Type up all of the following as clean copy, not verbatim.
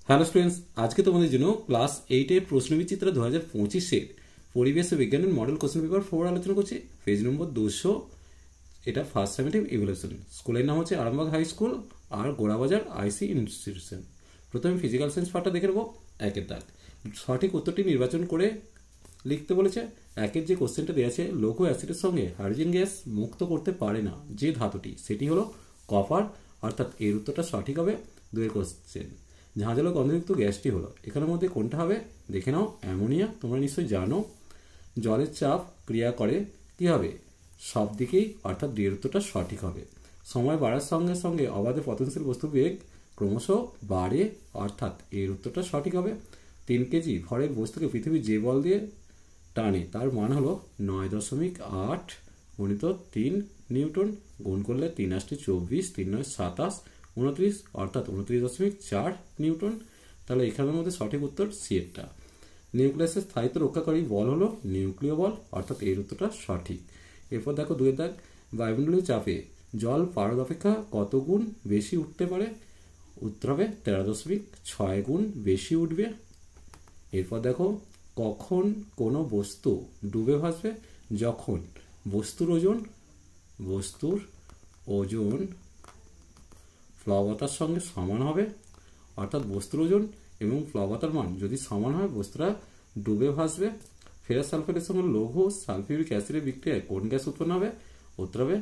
Hello students, আজকে তোমাদের জন্য ক্লাস 8-এর প্রশ্নবিচিত্র 2025-এর পরিবেশ ও বিজ্ঞানের মডেল কোশ্চেন পেপার 4 আলোচনা করছি। পেজ নম্বর 200। এটা ফার্স্ট সামেটিভ ইভ্যালুয়েশন। স্কুলের নাম হচ্ছে আরামবাগ হাই স্কুল আর গোড়াবাজার আইসি ইনস্টিটিউশন। প্রথমে ফিজিক্যাল সায়েন্স পার্টটা দেখে নেবো। একের দাগ, সঠিক উত্তরটি নির্বাচন করে লিখতে বলেছে। একের যে কোশ্চেনটা দেওয়া আছে, লঘু অ্যাসিডের সঙ্গে হাইড্রোজেন গ্যাস মুক্ত করতে পারে না যে ধাতুটি, সেটি হলো কপার, অর্থাৎ এর উত্তরটা সঠিক হবে। দুয়ের কোশ্চেন, ঝাঁঝালো গন্ধযুক্ত গ্যাসটি হলো, এখানের মধ্যে কোনটা হবে দেখে নাও। অ্যামোনিয়া। তোমরা নিশ্চয়ই জানো জলের চাপ ক্রিয়া করে কি হবে, সব দিকেই, অর্থাৎ ডি এর উত্তরটা সঠিক হবে। সময় বাড়ার সঙ্গে সঙ্গে অবাধে পতনশীল বস্তুর বেগ ক্রমশ বাড়ে, অর্থাৎ এর উত্তরটা সঠিক হবে। 3 কেজি ভরের বস্তুকে পৃথিবী যে বল দিয়ে টানে তার মান হলো 9.8 গুণিত 3 নিউটন। গুণ করলে 3 8 24, 3 9 27, 29, অর্থাৎ 29.4 নিউটন। তাহলে এখানের মধ্যে সঠিক উত্তর সি এরটা। নিউক্লিয়াসের স্থায়িত্ব রক্ষাকারী বল হলো নিউক্লিয় বল, অর্থাৎ এর উত্তরটা সঠিক। এরপর দেখো দুয়ের দাগ, বায়ুমণ্ডলীয় চাপে জল পারদ অপেক্ষা কত গুণ বেশি উঠতে পারে? উত্তর হবে 13.6 গুণ বেশি উঠবে। এরপর দেখো, কখন কোনো বস্তু ডুবে ভাসবে? যখন বস্তুর ওজন প্লবতার সঙ্গে সমান হবে, অর্থাৎ বস্তুর ওজন এবং প্লবতার মান যদি সমান হয় বস্তুরা ডুবে ভাসবে। ফেরাস সালফেটের সঙ্গে লৌহ সালফিউরিক অ্যাসিডের বিক্রিয়ায় কোন গ্যাস উৎপন্ন হবে? উত্তর হবে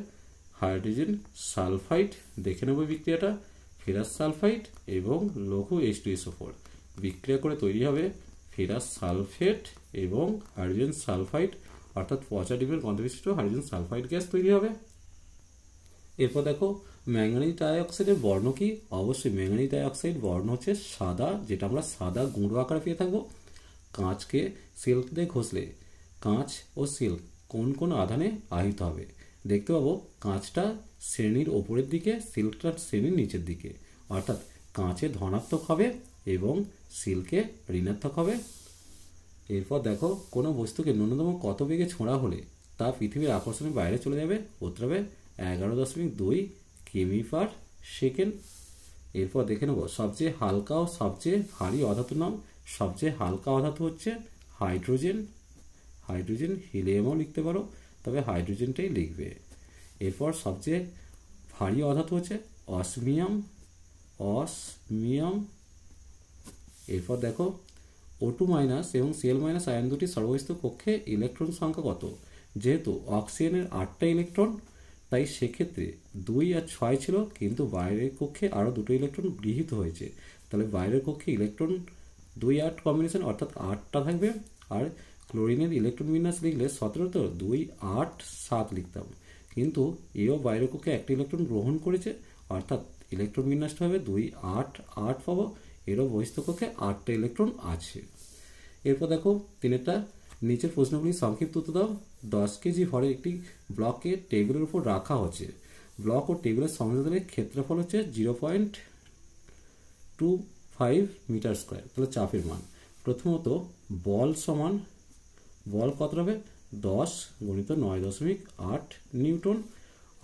হাইড্রোজেন সালফাইড। দেখে নেব বিক্রিয়াটা। ফেরাস সালফাইড এবং লৌহ H2SO4 বিক্রিয়া করে তৈরি হবে ফেরাস সালফেট এবং হাইড্রোজেন সালফাইড, অর্থাৎ পচা ডিমের গন্ধবিশিষ্ট হাইড্রোজেন সালফাইড গ্যাস তৈরি হবে। এরপর দেখো, ম্যাঙ্গানিজ ডাইঅক্সাইডের বর্ণ কি? অবশ্যই ম্যাঙ্গানিজ ডাইঅক্সাইড বর্ণ হচ্ছে সাদা, যেটা আমরা সাদা গুঁড়ো আকারে পেয়ে থাকবো। কাঁচকে সিল্ক দিয়ে ঘষলে কাঁচ ও সিল্ক কোন কোন আধানে আহিত হবে? দেখতে পাবো কাঁচটা শ্রেণীর ওপরের দিকে, সিল্কটা শ্রেণীর নিচের দিকে, অর্থাৎ কাঁচে ধনাত্মক হবে এবং সিল্কে ঋণাত্মক হবে। এরপর দেখো, কোনো বস্তুকে ন্যূনতম কত বেগে ছোঁড়া হলে তা পৃথিবীর আকর্ষণের বাইরে চলে যাবে? উত্তর হবে 11.2 কিমি পার সেকেন্ড। এরপর দেখে নেব সবচেয়ে হালকা ও সবচেয়ে ভারী অধাতুর নাম। সবচেয়ে হালকা অধাতু হচ্ছে হাইড্রোজেন, হিলিয়ামও লিখতে পারো, তবে হাইড্রোজেনটাই লিখবে। এরপর সবচেয়ে ভারী অধাতু হচ্ছে অসমিয়াম। এরপর দেখো, O2 মাইনাস এবং Cl মাইনাস আয়ন দুটি সর্বস্থ কক্ষে ইলেকট্রন সংখ্যা কত? যেহেতু অক্সিজেনের 8টা ইলেকট্রন, তাই সেক্ষেত্রে 2 আর 6 ছিল, কিন্তু বাইরের কক্ষে আরও 2টো ইলেকট্রন গৃহীত হয়েছে। তাহলে বাইরের কক্ষে ইলেকট্রন 2 8 কম্বিনেশন, অর্থাৎ 8টা থাকবে। আর ক্লোরিনের ইলেকট্রন বিন্যাস লিখলে 17 তো 2 8 7 লিখতাম, কিন্তু এও বাইরের কক্ষে একটা ইলেকট্রন গ্রহণ করেছে, অর্থাৎ ইলেকট্রন বিন্যাসটা হবে 2 8 8 পাবো। এরও বহিস্থ কক্ষে 8টা ইলেকট্রন আছে। এরপর দেখো তিনেরটা, নিচের প্রশ্নগুলি সংক্ষিপ্ত উত্তর দাও। 10 কেজি ভরের একটি ব্লককে টেবিলের উপর রাখা হচ্ছে। ব্লক ও টেবিলের সংযোজনের ক্ষেত্রফল হচ্ছে 0.25 মিটার স্কোয়ার। তাহলে চাপের মান, প্রথমত বল কত হবে? 10 গুণিত 9.8 নিউটন।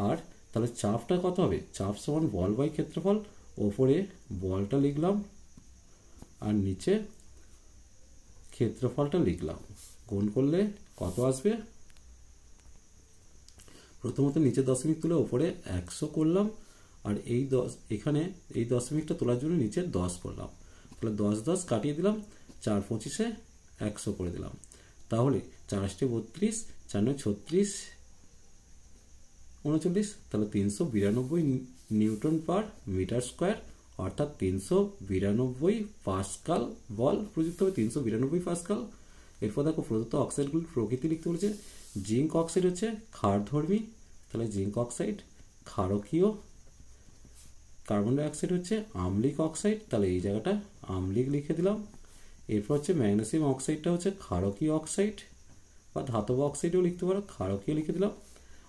আর তাহলে চাপটা কত হবে? চাপ সমান বল বাই ক্ষেত্রফল। ওপরে বলটা লিখলাম আর নিচে ক্ষেত্রফলটা লিখলাম। গুণ করলে কত আসবে? প্রথমত নিচে দশমিক তুলে ওপরে 100 করলাম, আর এখানে এই দশমিকটা তোলার জন্য নিচে 10 করলাম। তাহলে 10 10 কাটিয়ে দিলাম, 4 25-এ 100 করে দিলাম। তাহলে 4 8 32, 4 9 36, 39, তাহলে 392 নিউটন পার মিটার স্কোয়ার, অর্থাৎ 392 পাস্কাল বল প্রযুক্ত হবে, 392 পাস্কাল। এরপর দেখো, প্রদত্ত অক্সাইডগুলির প্রকৃতি লিখতে বলেছে। জিঙ্ক অক্সাইড হচ্ছে ক্ষারধর্মী, তাহলে জিঙ্ক অক্সাইড ক্ষারকীয়। কার্বন ডাইঅক্সাইড হচ্ছে আম্লিক অক্সাইড, তাহলে এই জায়গাটা আম্লিক লিখে দিলাম। এরপর হচ্ছে ম্যাগনেসিয়াম অক্সাইডটা হচ্ছে ক্ষারকীয় অক্সাইড, বা ধাতব অক্সাইডও লিখতে পারো, ক্ষারকীয় লিখে দিলাম।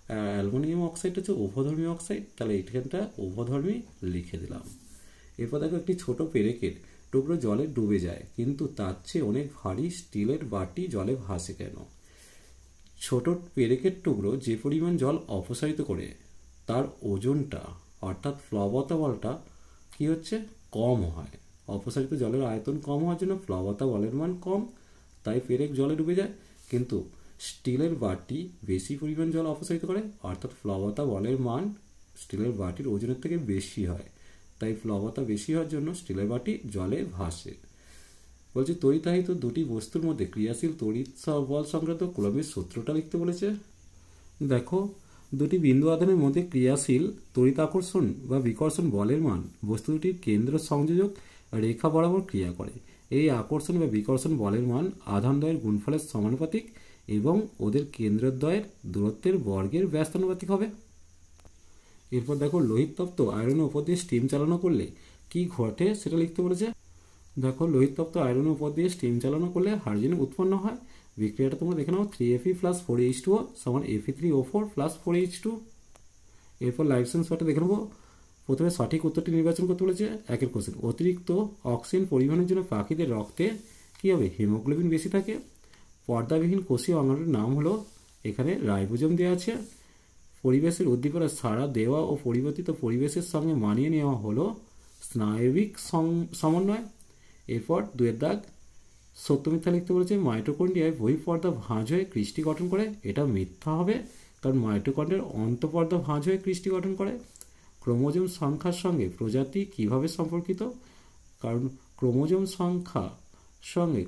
অ্যালুমিনিয়াম অক্সাইড হচ্ছে উভধর্মী অক্সাইড, তাহলে এইখানটা উভধর্মী লিখে দিলাম। এরপর দেখো, একটি ছোট পেরেকের টুকরো জলে ডুবে যায়, কিন্তু তার চেয়ে অনেক ভারী স্টিলের বাটি জলে ভাসে কেন? ছোট পেরেকের টুকরো যে পরিমাণ জল অপসারিত করে তার ওজনটা, অর্থাৎ প্লবতা বলটা কি হচ্ছে? কম হয়। অপসারিত জলের আয়তন কম হওয়ার জন্য প্লাবতা বলের মান কম, তাই পেরেক জলে ডুবে যায়। কিন্তু স্টিলের বাটি বেশি পরিমাণ জল অপসারিত করে, অর্থাৎ প্লাবতা বলের মান স্টিলের বাটির ওজনের থেকে বেশি হয়, তাই প্লাবতা বেশি হওয়ার জন্য স্টিলের বাটি জলে ভাসে। বলছে তড়িতাহিত দুটি বস্তুর মধ্যে ক্রিয়াশীল তড়িৎ বল সংক্রান্ত কুলম্বের সূত্রটা লিখতে বলেছে। দেখো, দুটি বিন্দু আধানের মধ্যে ক্রিয়াশীল তড়িৎ আকর্ষণ বা বিকর্ষণ বলের মান বস্তু দুটির কেন্দ্র সংযোজক রেখা বরাবর ক্রিয়া করে। এই আকর্ষণ বা বিকর্ষণ বলের মান আধানদ্বয়ের গুণফলের সমানুপাতিক এবং ওদের কেন্দ্রদ্বয়ের দূরত্বের বর্গের ব্যস্তানুপাতিক হবে। এরপর দেখো, লোহিত তপ্ত আয়রনের উপর দিয়ে স্টিম চালানো করলে কি ঘটে সেটা লিখতে বলেছে। দেখো, লোহিত তপ্ত আয়রনের উপর দিয়ে স্টিম চালানো করলে হাইড্রোজেন উৎপন্ন হয়। বিক্রিয়াটা তোমরা দেখে নাও, 3Fe + 4H2O সমান Fe3O4 + 4H2। এরপর লাইভ সেন্স পার্টে দেখে নেবো। প্রথমে সঠিক উত্তরটি নির্বাচন করতে বলেছে। একের কোশ্চেন, অতিরিক্ত অক্সিজেন পরিবহনের জন্য পাখিদের রক্তে কী হবে? হিমোগ্লোবিন বেশি থাকে। পর্দাবিহীন কোষীয় অঙ্গাণুর নাম হলো, এখানে রাইবোজোম দেওয়া আছে। পরিবেশের উদ্দীপনা সাড়া দেওয়া ও পরিবর্তিত পরিবেশের সঙ্গে মানিয়ে নেওয়া হলো স্নায়বিক সমন্বয়। এরপর 2 দাগ, সত্য মিথ্যা লিখতে বলেছে। মাইটোকন্ড্রিয়ায় বহিঃপর্দা ভাঁজ হয়ে ক্রিস্টি গঠন করে, এটা মিথ্যা হবে, কারণ মাইটোকন্ড্রিয়ার অন্তঃপর্দা ভাঁজ হয়ে ক্রিস্টি গঠন করে। ক্রোমোজোম সংখ্যার সঙ্গে প্রজাতি কিভাবে সম্পর্কিত? কারণ ক্রোমোজোম সংখ্যা সঙ্গে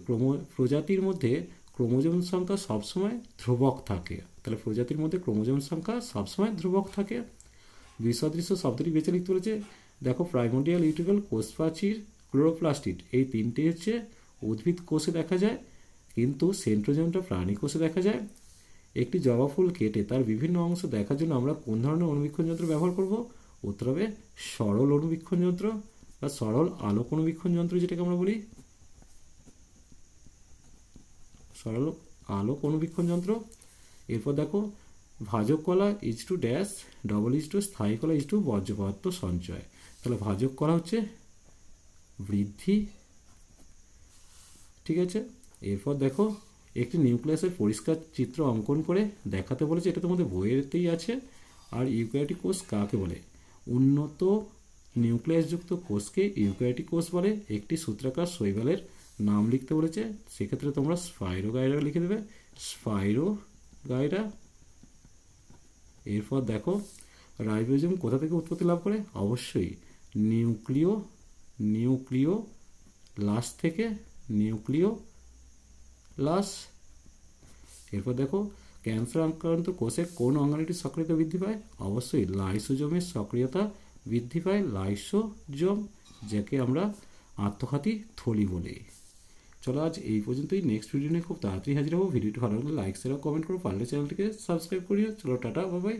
প্রজাতির মধ্যে ক্রোমোজোম সংখ্যা সবসময় ধ্রুবক থাকে, তাহলে প্রজাতির মধ্যে ক্রোমোজোম সংখ্যা সবসময় ধ্রুবক থাকে। বিসদৃশ্য শব্দটি বেছে লিখতে বলেছে। দেখো, প্রাইমোর্ডিয়াল ইউটিকল, কোষ প্রাচীর, ক্লোরোপ্লাস্টিড, এই তিনটে হচ্ছে উদ্ভিদ কোষে দেখা যায়, কিন্তু সেন্ট্রোজোমটা প্রাণী কোষে দেখা যায়। একটি জবা ফুল কেটে তার বিভিন্ন অংশ দেখার জন্য আমরা কোন ধরনের অনুবীক্ষণ যন্ত্র ব্যবহার করব? উত্তর হবে সরল অনুবীক্ষণ যন্ত্র বা সরল আলোক অনুবীক্ষণ যন্ত্র, যেটাকে আমরা বলি সরল আলোক অনুবীক্ষণ যন্ত্র। এরপর দেখো, ভাজক কলা is to dash, double is to স্থায়ী কলা ইজ টু বর্জ্য পদার্থ সঞ্চয়। তাহলে ভাজক কলা হচ্ছে বৃদ্ধি, ঠিক আছে। এরপর দেখো, একটি নিউক্লিয়াসের পরিষ্কার চিত্র অঙ্কন করে দেখাতে বলেছে, এটা তোমাদের বইয়েতেই আছে। আর ইউক্যারিওটিক কোষ কাকে বলে? উন্নত নিউক্লিয়াসযুক্ত কোষকে ইউক্যারিওটিক কোষ বলে। একটি সূত্রাকার শৈবালের নাম লিখতে বলেছে, সেক্ষেত্রে তোমরা স্পাইরোগাইরা লিখে দেবে, স্পাইরোগাইরা। এরপর দেখো, রাইবোজোম কোথা থেকে উৎপত্তি লাভ করে? অবশ্যই নিউক্লিওলাস থেকে, নিউক্লিওলাস। এরপর দেখো, ক্যান্সার আক্রান্ত কোষে কোন অঙ্গাণুটির সক্রিয়তা বৃদ্ধি পায়? অবশ্যই লাইসোজোমের সক্রিয়তা বৃদ্ধি পায়, লাইসোজোম, যাকে আমরা আত্মঘাতী থলি বলি। চলো আজ এই পর্যন্তই। নেক্সট ভিডিও নিয়ে খুব তাড়াতাড়ি হাজির হবো। ভিডিওটি ভালো লাগলে লাইক শেয়ার কমেন্ট করো, পারলে চ্যানেলটিকে সাবস্ক্রাইব করিও। চলো টাটা, বাই বাই।